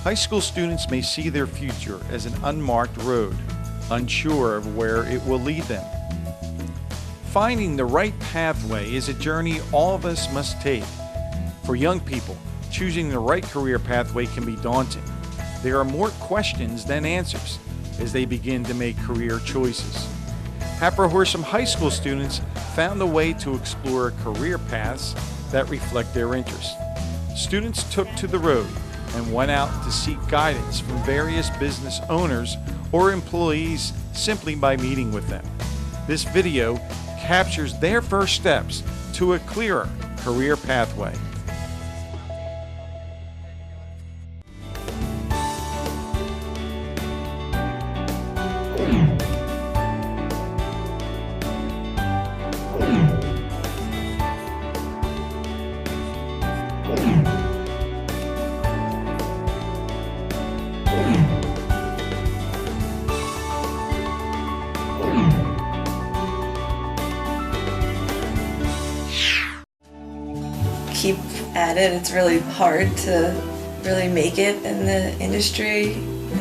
High school students may see their future as an unmarked road, unsure of where it will lead them. Finding the right pathway is a journey all of us must take. For young people, choosing the right career pathway can be daunting. There are more questions than answers as they begin to make career choices. Hatboro-Horsham High School students found a way to explore career paths that reflect their interests. Students took to the road and went out to seek guidance from various business owners or employees simply by meeting with them. This video captures their first steps to a clearer career pathway. Keep at it. It's really hard to really make it in the industry.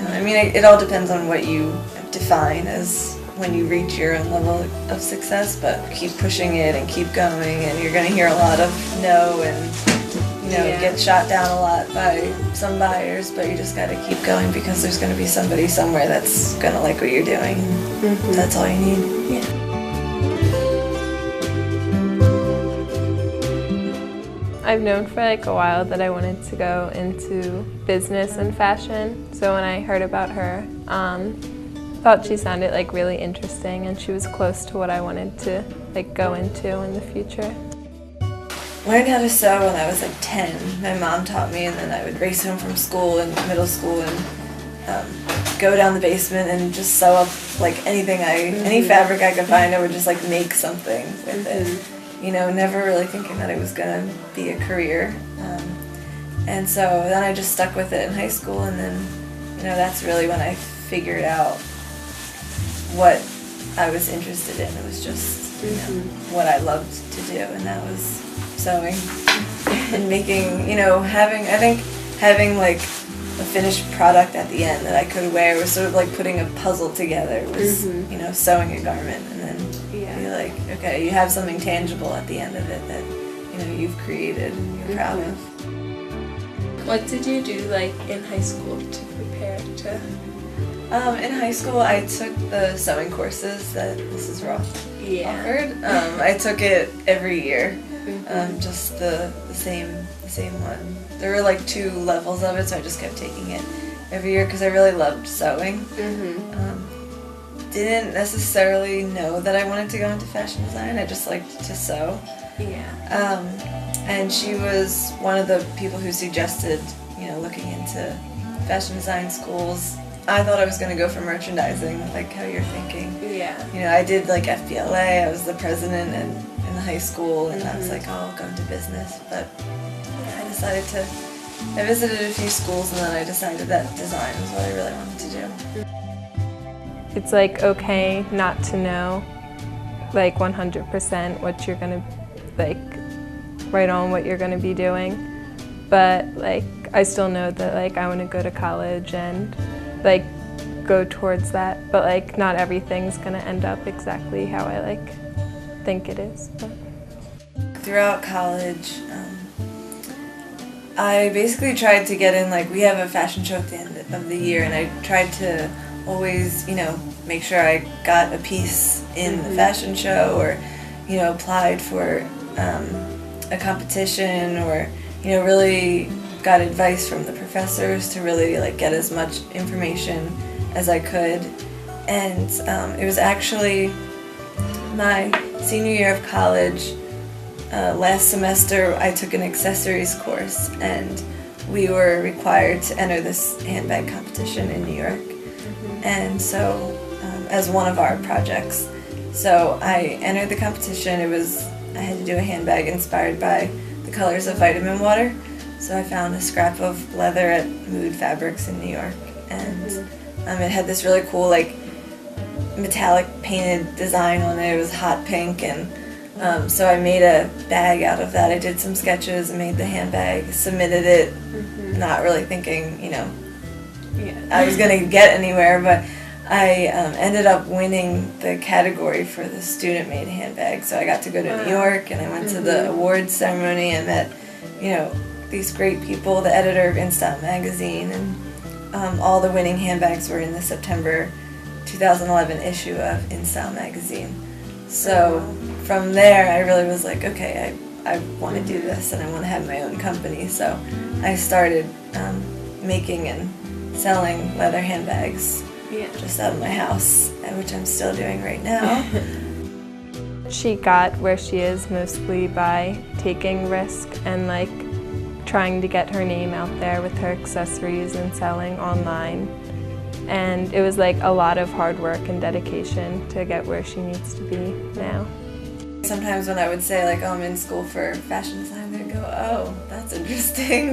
I mean, it all depends on what you define as when you reach your own level of success, but keep pushing it and keep going, and you're going to hear a lot of no and get shot down a lot by some buyers, but you just got to keep going because there's going to be somebody somewhere that's going to like what you're doing. Mm-hmm. That's all you need. Yeah. I've known for like a while that I wanted to go into business and fashion, so when I heard about her, thought she sounded like really interesting, and she was close to what I wanted to like go into in the future. Learned how to sew when I was like 10. My mom taught me, and then I would race home from school and middle school and go down the basement and just sew up like anything any fabric I could find. I would just like make something with it. Never really thinking that it was going to be a career. And so then I just stuck with it in high school, and then, that's really when I figured out what I was interested in. It was just, what I loved to do, and that was sewing and making, having like a finished product at the end that I could wear was sort of like putting a puzzle together. It was, sewing a garment, and then be like, okay, you have something tangible at the end of it that, you've created and you're proud of. What did you do like in high school to prepare to? In high school, I took the sewing courses that Mrs. Roth offered. I took it every year, just the same one. There were like 2 levels of it, so I just kept taking it every year because I really loved sewing. Didn't necessarily know that I wanted to go into fashion design. I just liked to sew. And she was one of the people who suggested, looking into fashion design schools. I thought I was going to go for merchandising, like how you're thinking. I did like FBLA. I was the president in the high school, and I was like, oh, I'll go into business. But I visited a few schools, and then I decided that design was what I really wanted to do. It's like okay not to know like 100% what you're gonna like right on what you're gonna be doing, but like I still know that like I want to go to college and like go towards that, but like not everything's gonna end up exactly how I like think it is. But. Throughout college, I basically tried to get in, like we have a fashion show at the end of the year, and I tried to always, make sure I got a piece in the fashion show, or, applied for a competition, or, really got advice from the professors to really like get as much information as I could. And it was actually my senior year of college. Last semester I took an accessories course, and we were required to enter this handbag competition in New York. And so, as one of our projects. So I entered the competition. I had to do a handbag inspired by the colors of vitamin water. So I found a scrap of leather at Mood Fabrics in New York, and it had this really cool like metallic painted design on it. It was hot pink, and so I made a bag out of that. I did some sketches and made the handbag, submitted it, not really thinking, I was going to get anywhere, but I ended up winning the category for the student-made handbag. So I got to go to New York, and I went to the awards ceremony and met, these great people, the editor of In Style magazine, and all the winning handbags were in the September 2011 issue of In Style magazine. So from there, I really was like, okay, I want to do this, and I want to have my own company. So I started making and selling leather handbags just out of my house, which I'm still doing right now. She got where she is mostly by taking risk and trying to get her name out there with her accessories and selling online. And it was a lot of hard work and dedication to get where she needs to be now. Sometimes when I would say I'm in school for fashion design, they'd go, oh, that's interesting.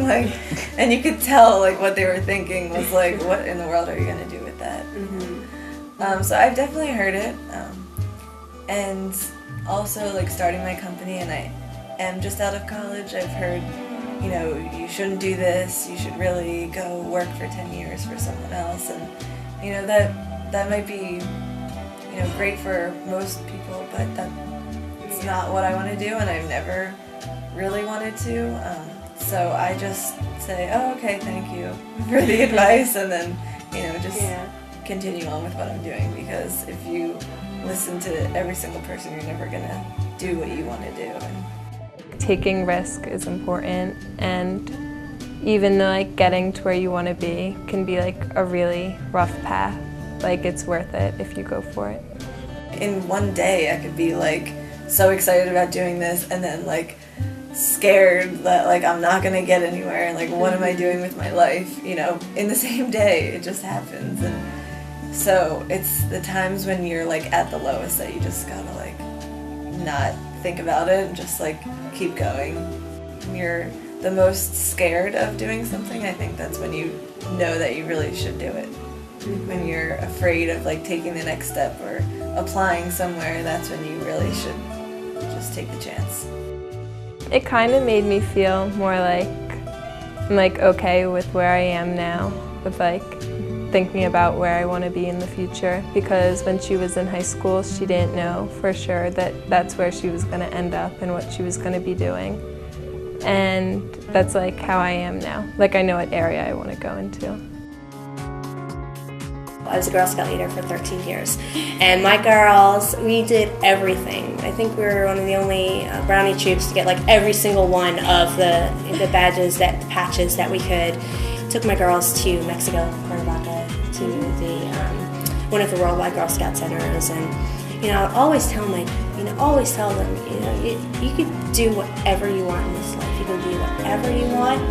And you could tell what they were thinking was what in the world are you going to do with that? So I've definitely heard it. And also starting my company, and I am just out of college, I've heard, you shouldn't do this, you should really go work for 10 years for someone else. And, that might be, great for most people, but that's not what I want to do, and I've never really wanted to. So I just say, oh, okay, thank you for the advice, and then, just continue on with what I'm doing, because if you listen to every single person, you're never going to do what you want to do. Taking risk is important, and even though getting to where you want to be can be a really rough path, it's worth it if you go for it. In one day I could be so excited about doing this, and then scared that I'm not gonna get anywhere, and what am I doing with my life, in the same day. It just happens. And so it's the times when you're at the lowest that you just gotta not think about it and just keep going. When you're the most scared of doing something, I think that's when you know that you really should do it. When you're afraid of taking the next step or applying somewhere, that's when you really should just take the chance. It kind of made me feel more I'm okay with where I am now, with thinking about where I want to be in the future, because when she was in high school, she didn't know for sure that that's where she was going to end up and what she was going to be doing. And that's how I am now. I know what area I want to go into. I was a Girl Scout leader for 13 years, and my girls, we did everything. I think we were one of the only Brownie troops to get every single one of the patches that we could. Took my girls to Mexico, Cuernavaca, to the one of the Worldwide Girl Scout centers, and I always tell them, you could do whatever you want in this life. You can do whatever you want.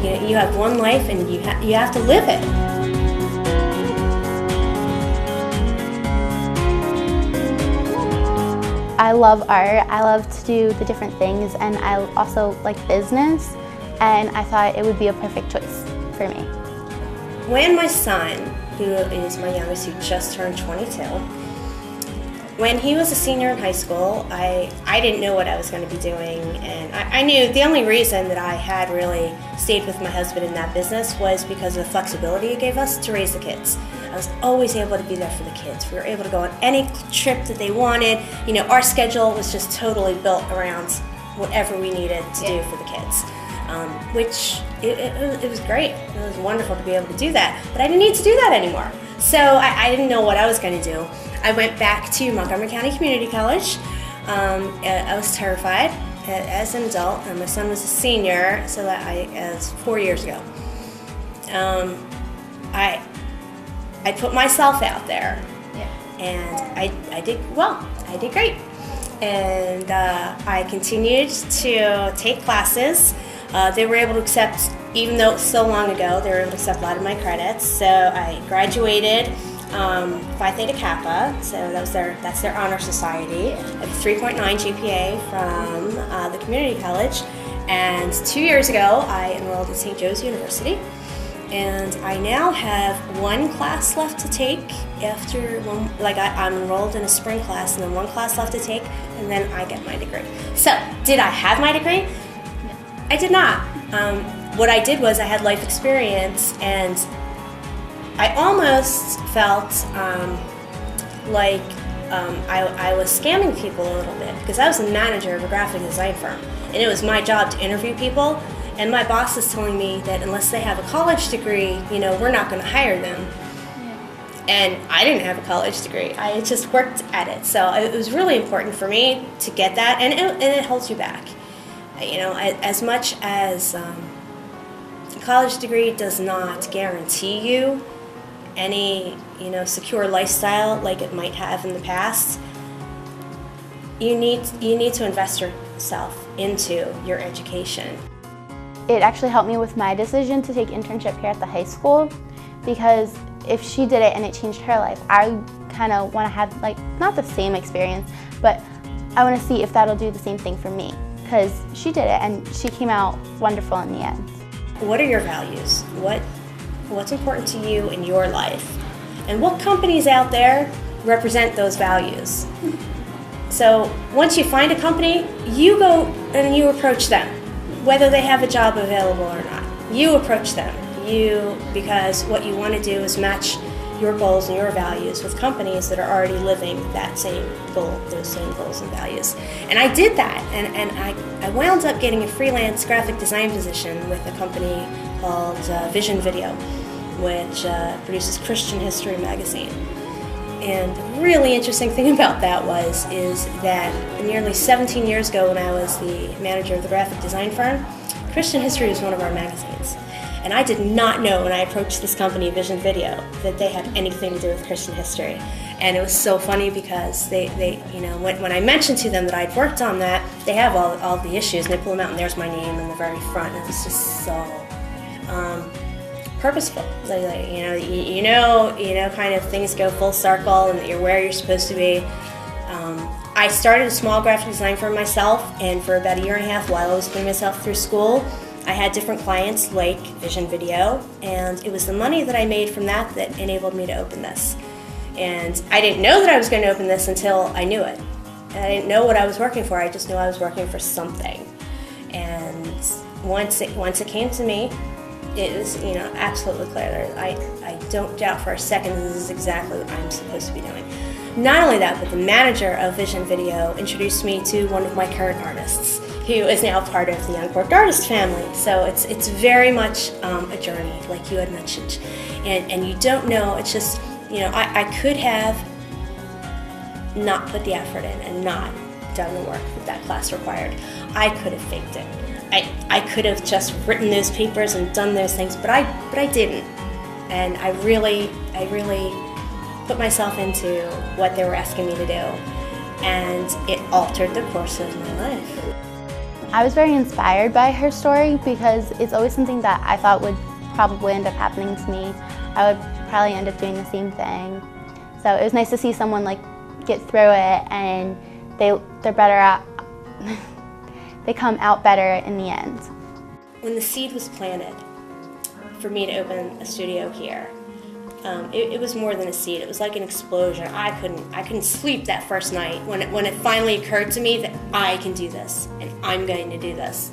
You have one life, and you have to live it. I love art, I love to do the different things, and I also like business, and I thought it would be a perfect choice for me. When my son, who is my youngest, who just turned 22, when he was a senior in high school, I didn't know what I was going to be doing, and I knew the only reason that I had really stayed with my husband in that business was because of the flexibility it gave us to raise the kids. I was always able to be there for the kids. We were able to go on any trip that they wanted. Our schedule was just totally built around whatever we needed to do for the kids, which it was great. It was wonderful to be able to do that, but I didn't need to do that anymore. So I didn't know what I was going to do. I went back to Montgomery County Community College. I was terrified as an adult, and my son was a senior, so that was 4 years ago. I put myself out there, and I did well. I did great, and I continued to take classes. They were able to accept, even though it was so long ago, they were able to accept a lot of my credits. So I graduated Phi Theta Kappa, so that's their honor society. I have a 3.9 GPA from the community college, and 2 years ago I enrolled at St. Joe's University. And I now have one class left to take after one, I'm enrolled in a spring class, and then one class left to take, and then I get my degree. So, did I have my degree? I did not. What I did was I had life experience, and I almost felt like I was scamming people a little bit, because I was the manager of a graphic design firm, and it was my job to interview people, and my boss is telling me that unless they have a college degree, we're not going to hire them. And I didn't have a college degree. I had just worked at it. So it was really important for me to get that, and it holds you back. As much as a college degree does not guarantee you any, secure lifestyle like it might have in the past, you need to invest yourself into your education. It actually helped me with my decision to take internship here at the high school, because if she did it and it changed her life, I kind of want to have, not the same experience, but I want to see if that'll do the same thing for me, because she did it and she came out wonderful in the end. What are your values? What's important to you in your life? And what companies out there represent those values? So once you find a company, you go and you approach them, whether they have a job available or not. You approach them. Because what you want to do is match your goals and your values with companies that are already living that same goal, those same goals and values. And I did that, and I wound up getting a freelance graphic design position with a company called Vision Video, which produces Christian History magazine. And the really interesting thing about that is that nearly 17 years ago, when I was the manager of the graphic design firm, Christian History was one of our magazines. And I did not know when I approached this company, Vision Video, that they had anything to do with Christian history. And it was so funny because they when I mentioned to them that I'd worked on that, they have all the issues, and they pull them out, and there's my name in the very front. And it was just so purposeful. Kind of things go full circle, and that you're where you're supposed to be. I started a small graphic design firm myself, and for about 1.5 years while I was putting myself through school, I had different clients like Vision Video, and it was the money that I made from that enabled me to open this. And I didn't know that I was going to open this until I knew it. And I didn't know what I was working for, I just knew I was working for something. And once it came to me, it was absolutely clear. I don't doubt for a second this is exactly what I'm supposed to be doing. Not only that, but the manager of Vision Video introduced me to one of my current artists, who is now part of the Uncorked Artist family. So it's very much a journey, like you had mentioned. And you don't know, it's just, I could have not put the effort in and not done the work that class required. I could have faked it. I could have just written those papers and done those things, but I didn't. And I really put myself into what they were asking me to do. And it altered the course of my life. I was very inspired by her story, because it's always something that I thought would probably end up happening to me. I would probably end up doing the same thing. So it was nice to see someone get through it, and they're better at, they come out better in the end. When the seed was planted for me to open a studio here, it was more than a seed. It was like an explosion. I couldn't sleep that first night when it finally occurred to me that I can do this, and I'm going to do this.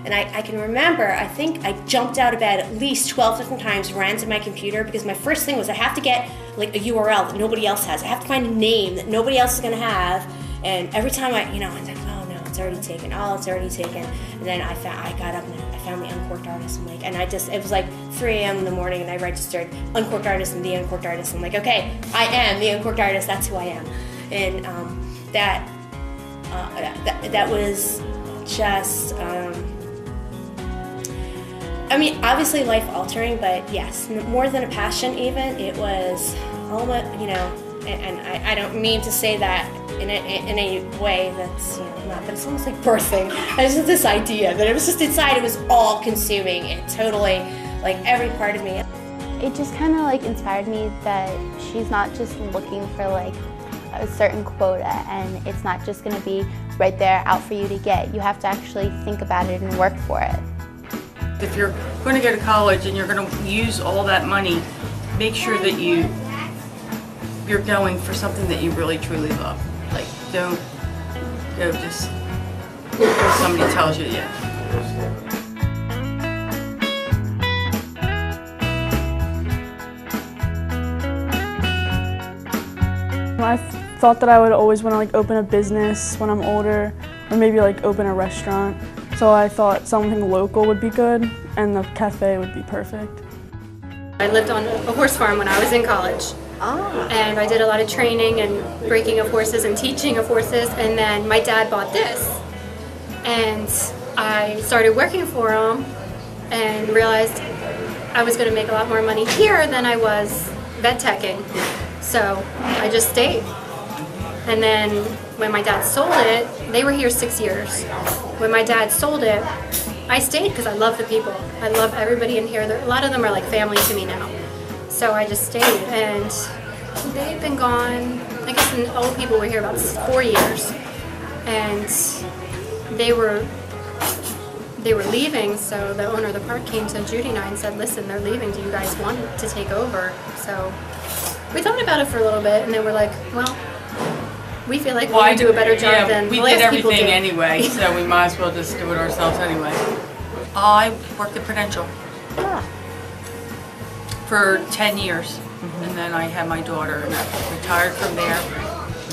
And I can remember, I think I jumped out of bed at least 12 different times, ran to my computer, because my first thing was I have to get a URL that nobody else has. I have to find a name that nobody else is going to have. And every time I was like, oh no, it's already taken. Oh, it's already taken. And then I got up and I found the Uncorked Artist. It was like 3 a.m. in the morning, and I registered Uncorked Artist and the Uncorked Artist. I'm like, okay, I am the Uncorked Artist. That's who I am. And that was just. Obviously life altering, but yes, more than a passion even, it was almost, and I don't mean to say that in a way that's, not, but it's almost like birthing. It's just this idea that it was just inside, it was all consuming, it totally, every part of me. It just kind of inspired me that she's not just looking for a certain quota, and it's not just going to be right there out for you to get. You have to actually think about it and work for it. If you're going to go to college and you're going to use all that money, make sure that you're going for something that you really truly love. Don't go just because somebody tells you, yeah. I thought that I would always want to like open a business when I'm older, or maybe like open a restaurant. So I thought something local would be good, and the cafe would be perfect. I lived on a horse farm when I was in college. And I did a lot of training and breaking of horses and teaching of horses, and then my dad bought this. And I started working for him and realized I was going to make a lot more money here than I was vet teching. So I just stayed. And then when my dad sold it, they were here 6 years. When my dad sold it, I stayed because I love the people. I love everybody in here. A lot of them are like family to me now. So I just stayed, and they've been gone. I guess the old people were here about 4 years, and they were leaving. So the owner of the park came to Judy and I and said, "Listen, they're leaving. Do you guys want to take over?" So we thought about it for a little bit, and then we're like, "Well, we feel like we can do a better job than the last people do." We did everything anyway, so we might as well just do it ourselves anyway. I worked at Prudential for 10 years, and then I had my daughter, and I retired from there.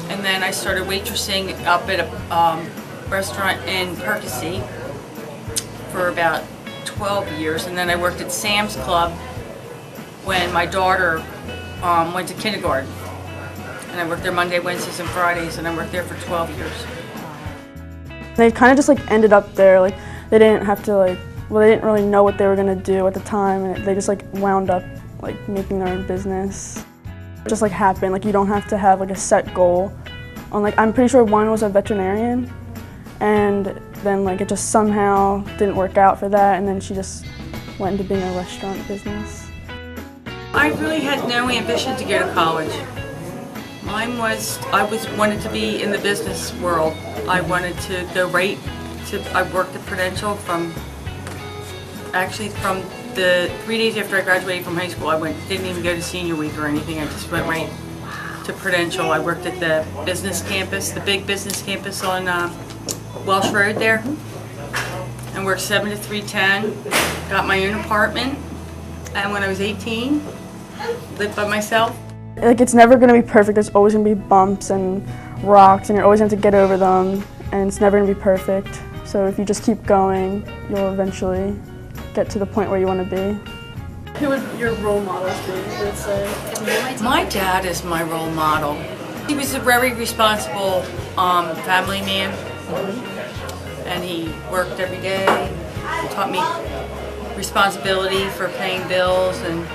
And then I started waitressing up at a restaurant in Percy for about 12 years, and then I worked at Sam's Club when my daughter went to kindergarten. And I worked there Monday, Wednesdays, and Fridays, and I worked there for 12 years. They kind of just like ended up there. Like they didn't have to like, well, they didn't really know what they were gonna do at the time, and they just like wound up like making their own business. It just like happened. Like you don't have to have like a set goal. On like I'm pretty sure one was a veterinarian, and then like it just somehow didn't work out for that, and then she just went into being a restaurant business. I really had no ambition to go to college. Mine was, wanted to be in the business world. I wanted to go right to, I worked at Prudential from the 3 days after I graduated from high school. Didn't even go to senior week or anything. I just went right to Prudential. I worked at the business campus, the big business campus on Welsh Road there. And worked 7 to 3:10. Got my own apartment. And when I was 18, lived by myself. Like it's never gonna be perfect. There's always gonna be bumps and rocks, and you're always gonna have to get over them, and it's never gonna be perfect. So if you just keep going, you'll eventually get to the point where you want to be. Who would your role models be, you would say? My dad is my role model. He was a very responsible family man, and he worked every day. He taught me responsibility for paying bills, and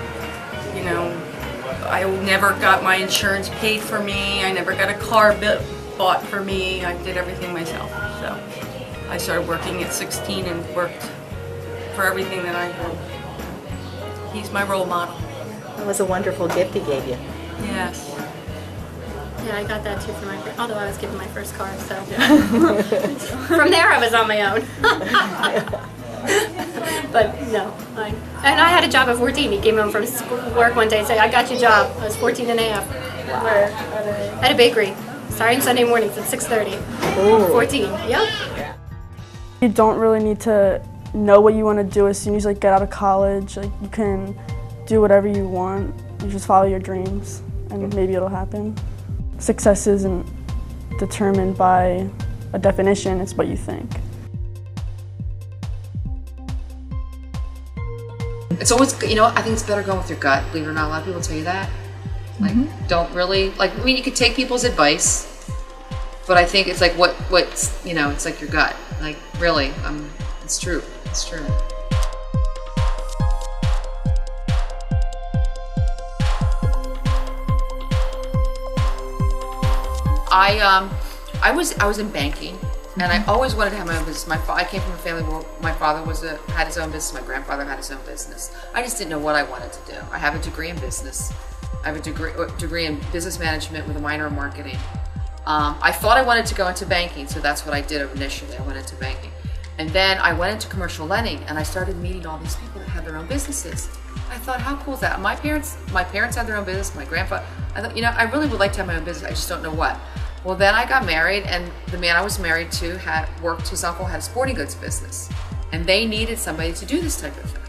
you know, I never got my insurance paid for me. I never got a car bought for me. I did everything myself. So I started working at 16 and worked for everything that I had. He's my role model. That was a wonderful gift he gave you. Yes. Yeah, I got that too for although I was given my first car, so. From there I was on my own. But no, and I had a job at 14. He came home from work one day and said, "I got your job." I was 14 and a half. Where? At a bakery. Starting Sunday mornings at 6:30. Ooh. 14, yep. You don't really need to know what you want to do as soon as you like get out of college. Like you can do whatever you want. You just follow your dreams, and maybe it'll happen. Success isn't determined by a definition. It's what you think. It's always, you know, I think it's better going with your gut, believe it or not. A lot of people tell you that. Like, don't really, like, I mean, you could take people's advice, but I think it's like what's, you know, it's like your gut. Like, really, it's true. It's true. I was in banking. And I always wanted to have my own business. I came from a family where my father had his own business, my grandfather had his own business. I just didn't know what I wanted to do. I have a degree in business. I have a degree in business management with a minor in marketing. I thought I wanted to go into banking, so that's what I did initially. I went into banking. And then I went into commercial lending, and I started meeting all these people that had their own businesses. I thought, how cool is that? My parents had their own business, my grandfather. I thought, you know, I really would like to have my own business. I just don't know what. Well, then I got married, and the man I was married to his uncle had a sporting goods business, and they needed somebody to do this type of thing.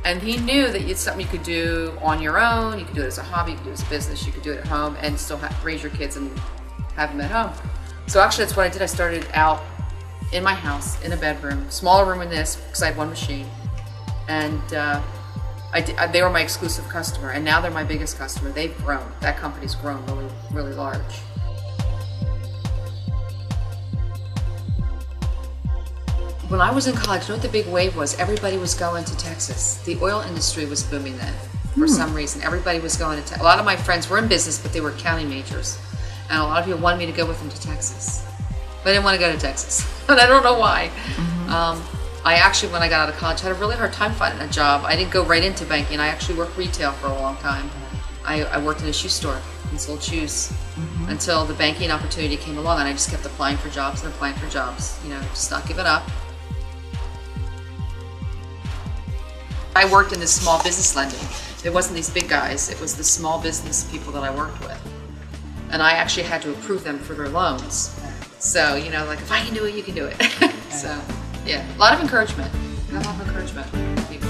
And he knew that it's something you could do on your own, you could do it as a hobby, you could do it as a business, you could do it at home and still raise your kids and have them at home. So actually that's what I did. I started out in my house, in a bedroom, smaller room than this, because I had one machine. And they were my exclusive customer, and now they're my biggest customer. They've grown. That company's grown really, really large. When I was in college, you know what the big wave was? Everybody was going to Texas. The oil industry was booming then, for some reason. Everybody was going to Texas. A lot of my friends were in business, but they were accounting majors. And a lot of people wanted me to go with them to Texas. But I didn't want to go to Texas, and I don't know why. I actually, when I got out of college, had a really hard time finding a job. I didn't go right into banking. I actually worked retail for a long time. I worked in a shoe store and sold shoes until the banking opportunity came along, and I just kept applying for jobs and applying for jobs, you know, just not giving up. I worked in this small business lending. It wasn't these big guys, it was the small business people that I worked with. And I actually had to approve them for their loans. So, you know, like, if I can do it, you can do it. So, yeah, a lot of encouragement. A lot of encouragement from people.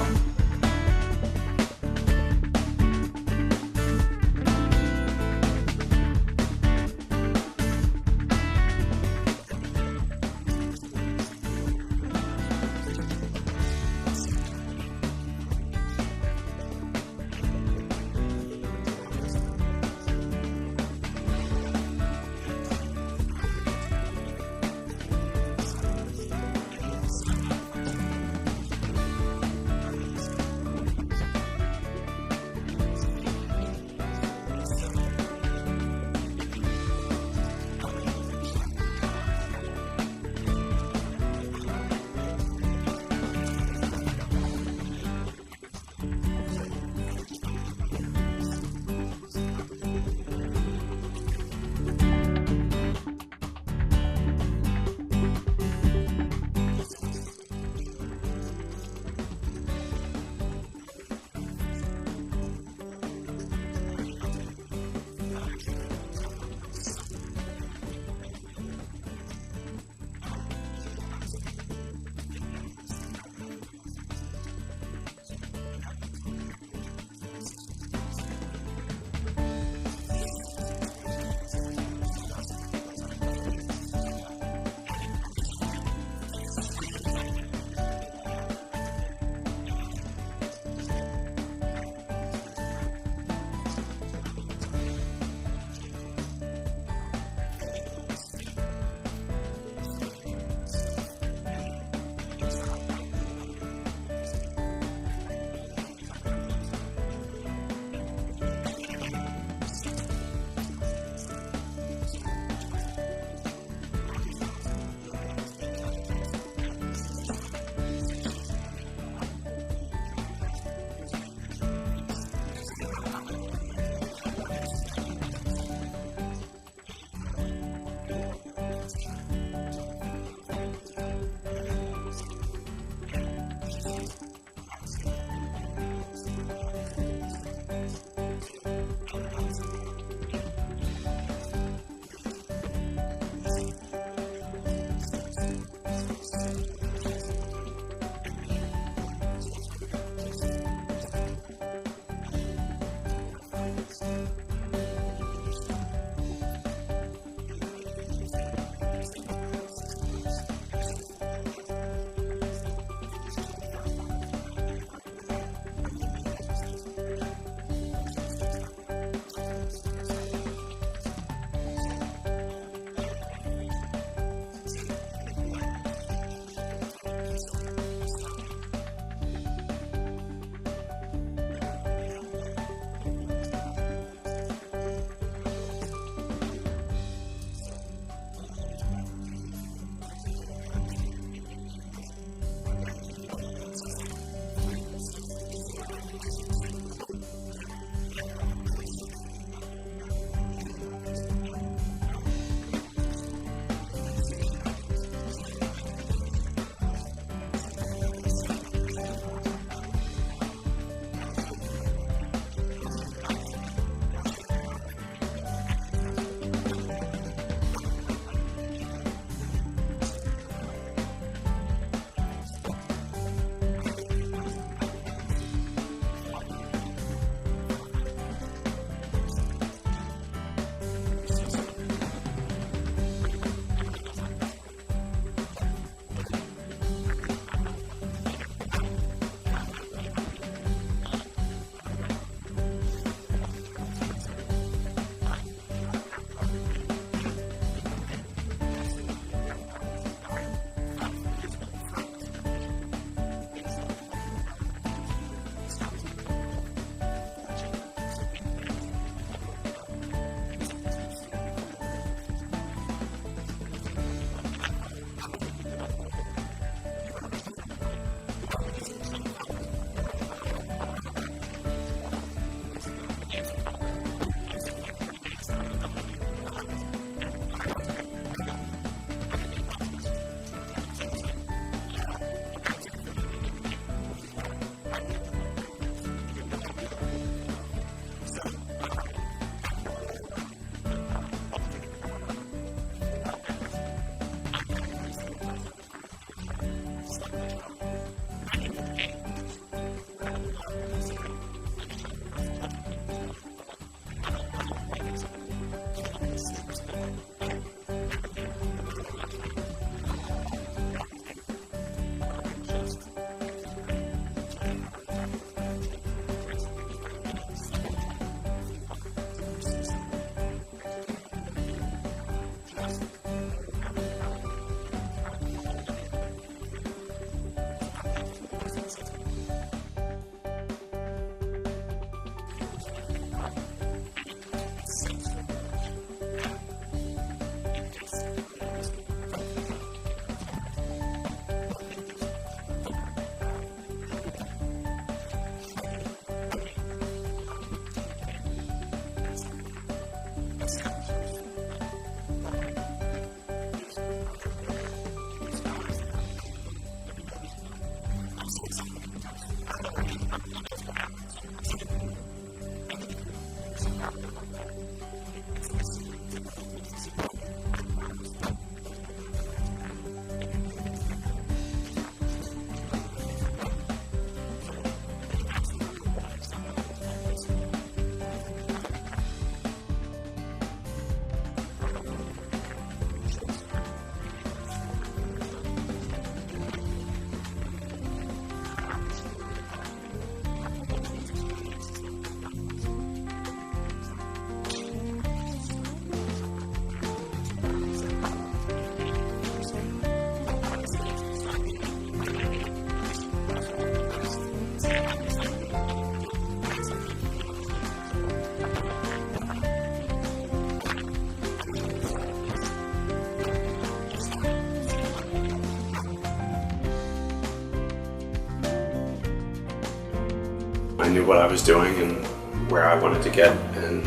I knew what I was doing and where I wanted to get, and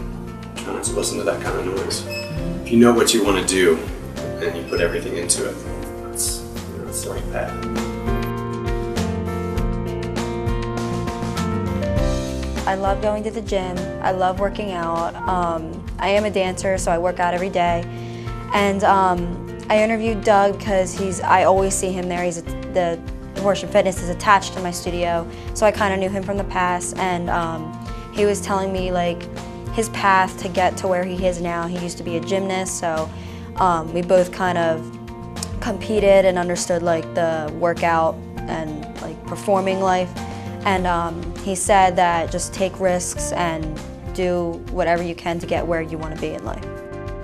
try not to listen to that kind of noise. If you know what you want to do and you put everything into it, that's the right path. I love going to the gym. I love working out. I am a dancer, so I work out every day. And I interviewed Doug because I always see him there. The Horsham Fitness is attached to my studio, so I kind of knew him from the past. And he was telling me like his path to get to where he is now. He used to be a gymnast, so we both kind of competed and understood like the workout and like performing life. And he said that just take risks and do whatever you can to get where you want to be in life.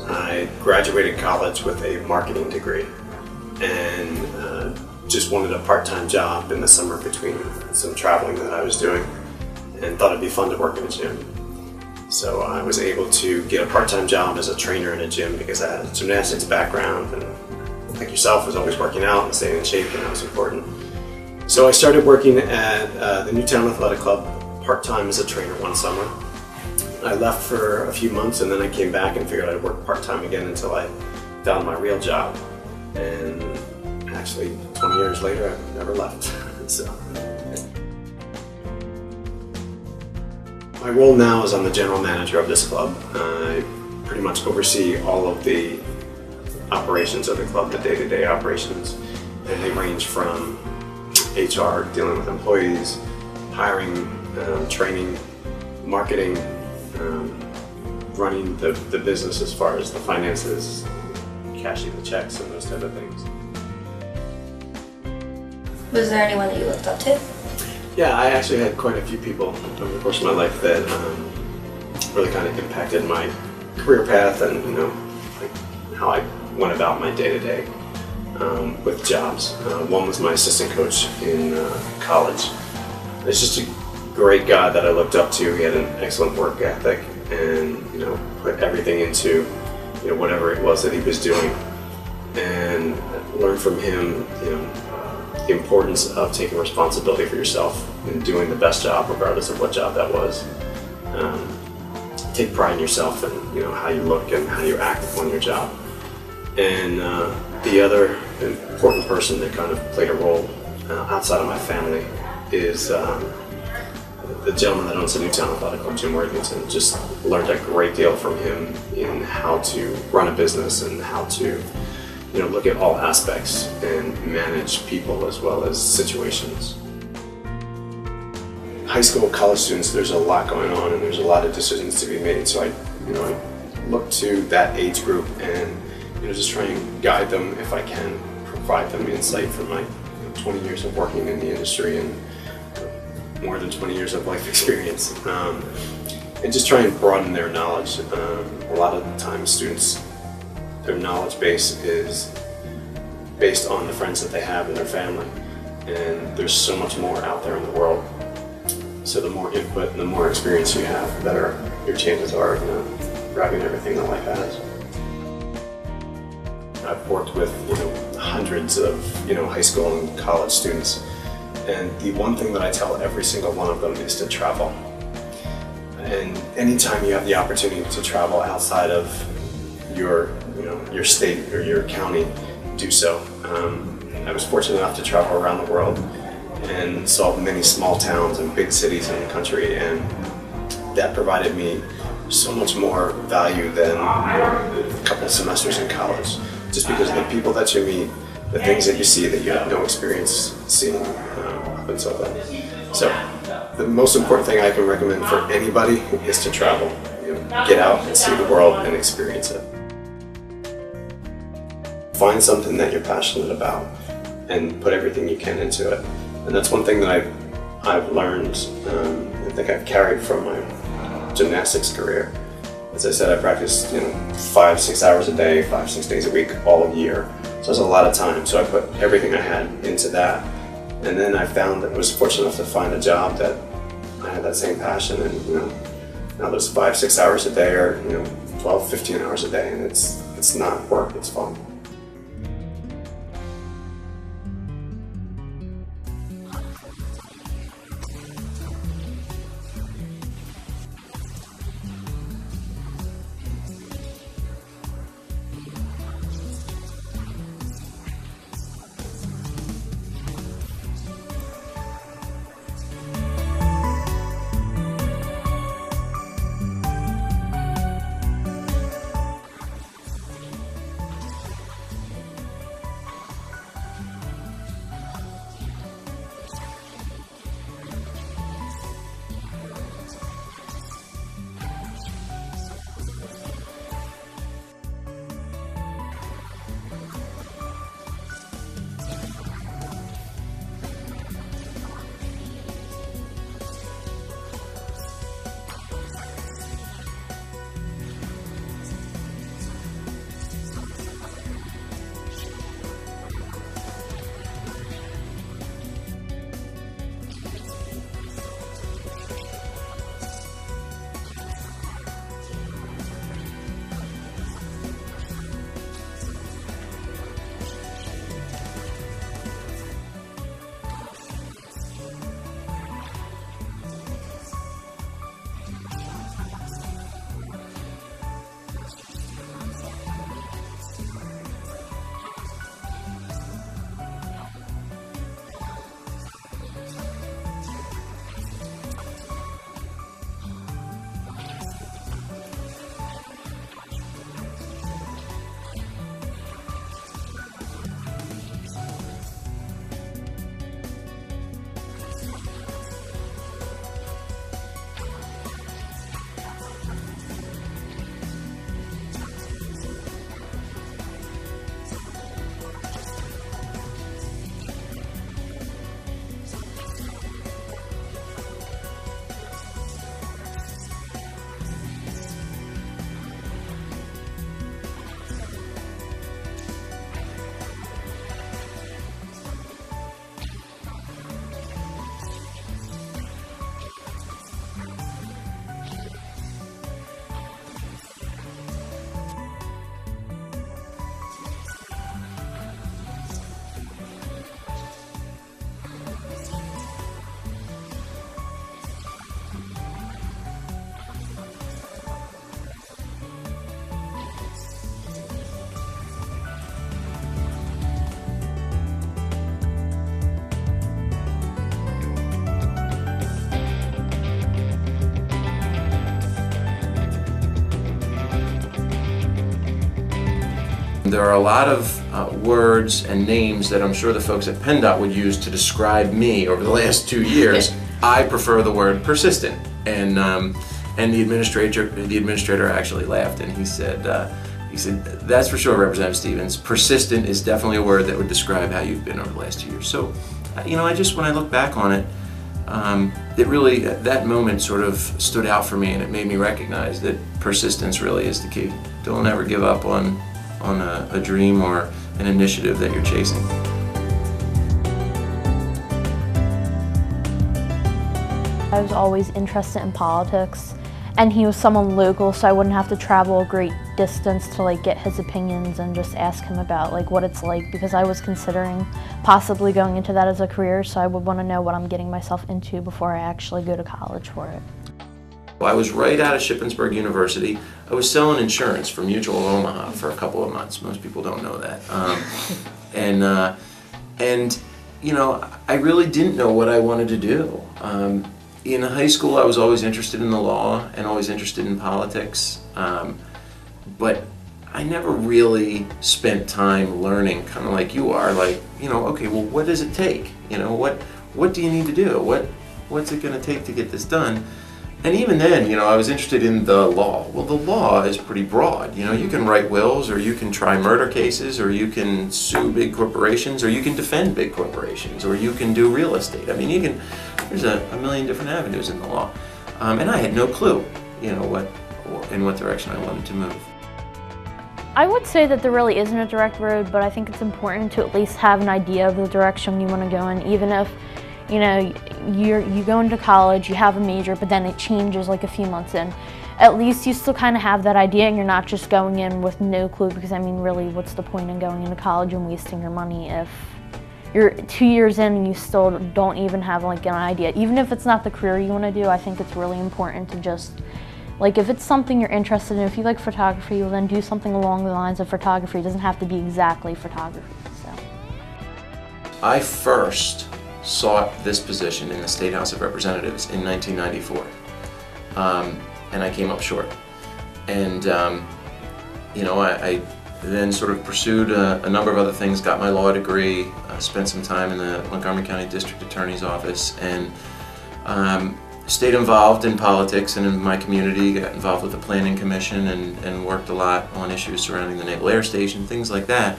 I graduated college with a marketing degree and just wanted a part-time job in the summer between some traveling that I was doing, and thought it'd be fun to work in a gym. So I was able to get a part-time job as a trainer in a gym because I had a gymnastics background, and like yourself, was always working out and staying in shape, and that was important. So I started working at the Newtown Athletic Club part-time as a trainer one summer. I left for a few months, and then I came back and figured I'd work part-time again until I found my real job. And actually, 20 years later, I've never left. So my role now is I'm the general manager of this club. I pretty much oversee all of the operations of the club, the day-to-day operations, and they range from HR, dealing with employees, hiring, training, marketing, running the business as far as the finances, cashing the checks and those type of things. Was there anyone that you looked up to? Yeah, I actually had quite a few people over the course of my life that really kind of impacted my career path and like how I went about my day-to-day with jobs. One was my assistant coach in college. It's just a great guy that I looked up to. He had an excellent work ethic and put everything into whatever it was that he was doing, and learned from him the importance of taking responsibility for yourself and doing the best job regardless of what job that was. Take pride in yourself and how you look and how you act on your job. And the other important person that kind of played a role outside of my family is the gentleman that owns the Newtown Athletic Club, Jim Worthington. Just learned a great deal from him in how to run a business and how to look at all aspects and manage people as well as situations. High school, college students, there's a lot going on and there's a lot of decisions to be made. So I look to that age group and just try and guide them if I can, provide them insight from my 20 years of working in the industry and more than 20 years of life experience, and just try and broaden their knowledge. A lot of the time students, their knowledge base is based on the friends that they have in their family, and there's so much more out there in the world. So the more input and the more experience you have, the better your chances are of grabbing everything that life has. I've worked with hundreds of high school and college students, and the one thing that I tell every single one of them is to travel. And anytime you have the opportunity to travel outside of your state or your county, do so. I was fortunate enough to travel around the world and saw many small towns and big cities in the country, and that provided me so much more value than a couple of semesters in college, just because of the people that you meet, the things that you see that you have no experience seeing up until then. So the most important thing I can recommend for anybody is to travel. Get out and see the world and experience it. Find something that you're passionate about and put everything you can into it. And that's one thing that I've learned, I think I've carried from my gymnastics career. As I said, I practiced 5-6 hours a day, 5-6 days a week, all year. So there's a lot of time. So I put everything I had into that. And then I found that I was fortunate enough to find a job that I had that same passion, and now there's 5-6 hours a day, or 12-15 hours a day, and it's not work, it's fun. there are a lot of words and names that I'm sure the folks at PennDOT would use to describe me over the last 2 years. I prefer the word persistent, and the administrator actually laughed, and he said, that's for sure, Representative Stevens. Persistent is definitely a word that would describe how you've been over the last 2 years. So, when I look back on it, it really, that moment sort of stood out for me, and it made me recognize that persistence really is the key. Don't ever give up on a dream or an initiative that you're chasing. I was always interested in politics, and he was someone local, so I wouldn't have to travel a great distance to get his opinions and just ask him about what it's like, because I was considering possibly going into that as a career, so I would want to know what I'm getting myself into before I actually go to college for it. Well, I was right out of Shippensburg University. I was selling insurance for Mutual of Omaha for a couple of months. Most people don't know that. I really didn't know what I wanted to do. In high school, I was always interested in the law and always interested in politics, but I never really spent time learning, kind of like you are, okay, well, what does it take? What do you need to do? What's it going to take to get this done? And even then, I was interested in the law. Well, the law is pretty broad. You can write wills, or you can try murder cases, or you can sue big corporations, or you can defend big corporations, or you can do real estate. I mean, there's a million different avenues in the law. And I had no clue, in what direction I wanted to move. I would say that there really isn't a direct road, but I think it's important to at least have an idea of the direction you want to go in, even if you go into college, you have a major, but then it changes a few months in. At least you still kind of have that idea, and you're not just going in with no clue, because really, what's the point in going into college and wasting your money if you're 2 years in and you still don't even have an idea. Even if it's not the career you want to do, I think it's really important to just, if it's something you're interested in, if you like photography, well, then do something along the lines of photography. It doesn't have to be exactly photography. So. I first sought this position in the State House of Representatives in 1994, and I came up short. And I then sort of pursued a number of other things, got my law degree, spent some time in the Montgomery County District Attorney's Office, and stayed involved in politics and in my community, got involved with the Planning Commission, and worked a lot on issues surrounding the Naval Air Station, things like that.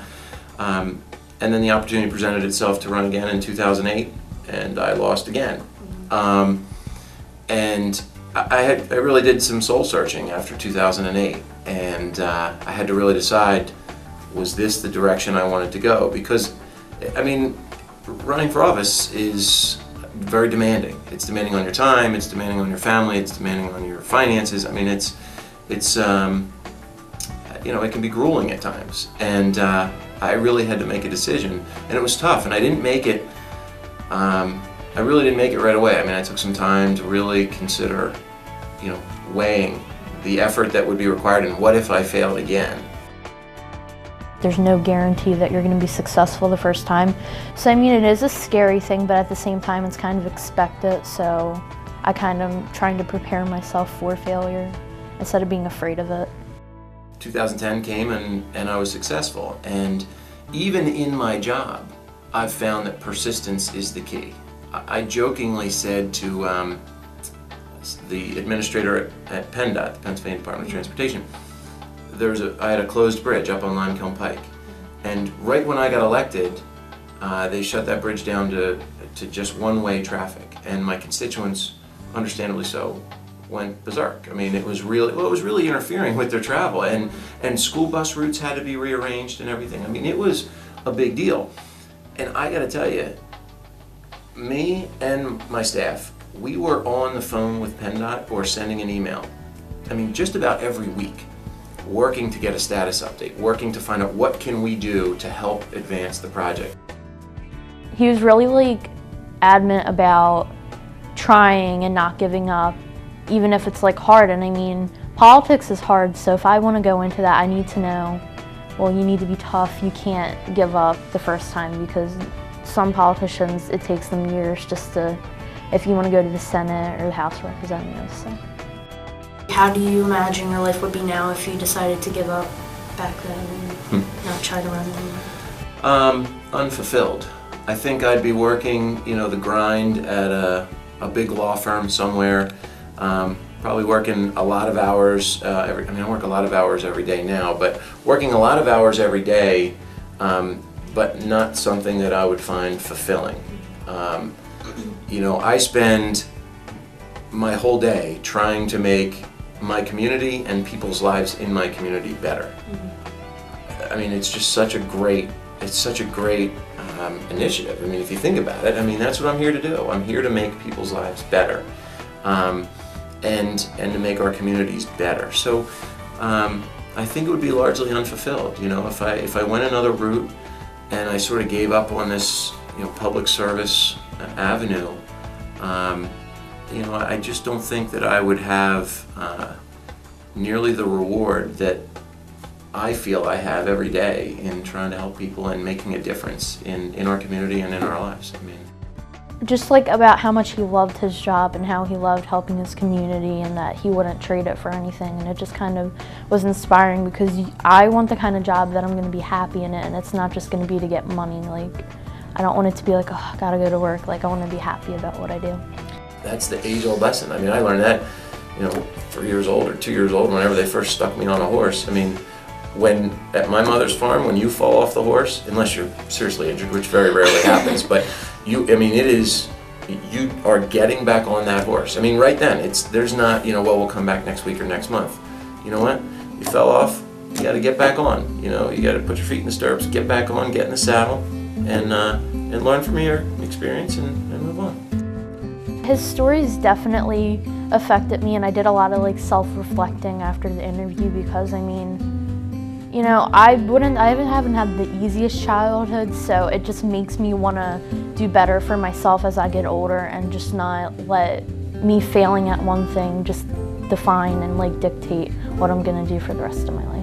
And then the opportunity presented itself to run again in 2008, and I lost again. And I really did some soul searching after 2008, and I had to really decide, was this the direction I wanted to go? Because, running for office is very demanding. It's demanding on your time, it's demanding on your family, it's demanding on your finances. It can be grueling at times. And I really had to make a decision, and it was tough, and I didn't make it, I really didn't make it right away. I took some time to really consider, weighing the effort that would be required and what if I failed again. There's no guarantee that you're going to be successful the first time. So it is a scary thing, but at the same time it's kind of expected, so I kind of trying to prepare myself for failure instead of being afraid of it. 2010 came and I was successful, and even in my job I've found that persistence is the key. I jokingly said to the administrator at PennDOT, the Pennsylvania Department of Transportation, I had a closed bridge up on Limekiln Pike, and right when I got elected they shut that bridge down to just one-way traffic, and my constituents, understandably so, went berserk. It was really interfering with their travel, and school bus routes had to be rearranged and everything. It was a big deal. And I gotta tell you, me and my staff, we were on the phone with PennDOT or sending an email. Just about every week, working to get a status update, working to find out what can we do to help advance the project. He was really adamant about trying and not giving up, even if it's hard. And politics is hard, so if I want to go into that, I need to know, well, you need to be tough. You can't give up the first time, because some politicians, it takes them years just to, if you want to go to the Senate or the House of Representatives. So. How do you imagine your life would be now if you decided to give up back then and not try to run anymore? Unfulfilled. I think I'd be working, you know, the grind at a big law firm somewhere, probably working a lot of hours, I work a lot of hours every day now, but working a lot of hours every day, but not something that I would find fulfilling. You know, I spend my whole day trying to make my community and people's lives in my community better. I mean, it's just such a great, initiative. I mean, if you think about it, I mean, that's what I'm here to do. I'm here to make people's lives better, and to make our communities better. So I think it would be largely unfulfilled. You know, if I went another route and I sort of gave up on this, you know, public service avenue, you know, I just don't think that I would have nearly the reward that I feel I have every day in trying to help people and making a difference in our community and in our lives. I mean, just like about how much he loved his job and how he loved helping his community and that he wouldn't trade it for anything, and it just kind of was inspiring because I want the kind of job that I'm going to be happy in it, and it's not just going to be to get money. Like, I don't want it to be like, oh, I gotta go to work. Like, I want to be happy about what I do. That's the age-old lesson. I mean, I learned that, you know, 3 years old or 2 years old whenever they first stuck me on a horse. I mean, when at my mother's farm, when you fall off the horse, unless you're seriously injured, which very rarely happens, but you are getting back on that horse. I mean, right then, there's not, you know, well, we'll come back next week or next month. You know what? You fell off, you gotta get back on. You know, you gotta put your feet in the stirrups, get back on, get in the saddle, and learn from your experience and move on. His stories definitely affected me, and I did a lot of like self-reflecting after the interview because, I mean, you know, I haven't had the easiest childhood, so it just makes me want to do better for myself as I get older and just not let me failing at one thing just define and like dictate what I'm going to do for the rest of my life.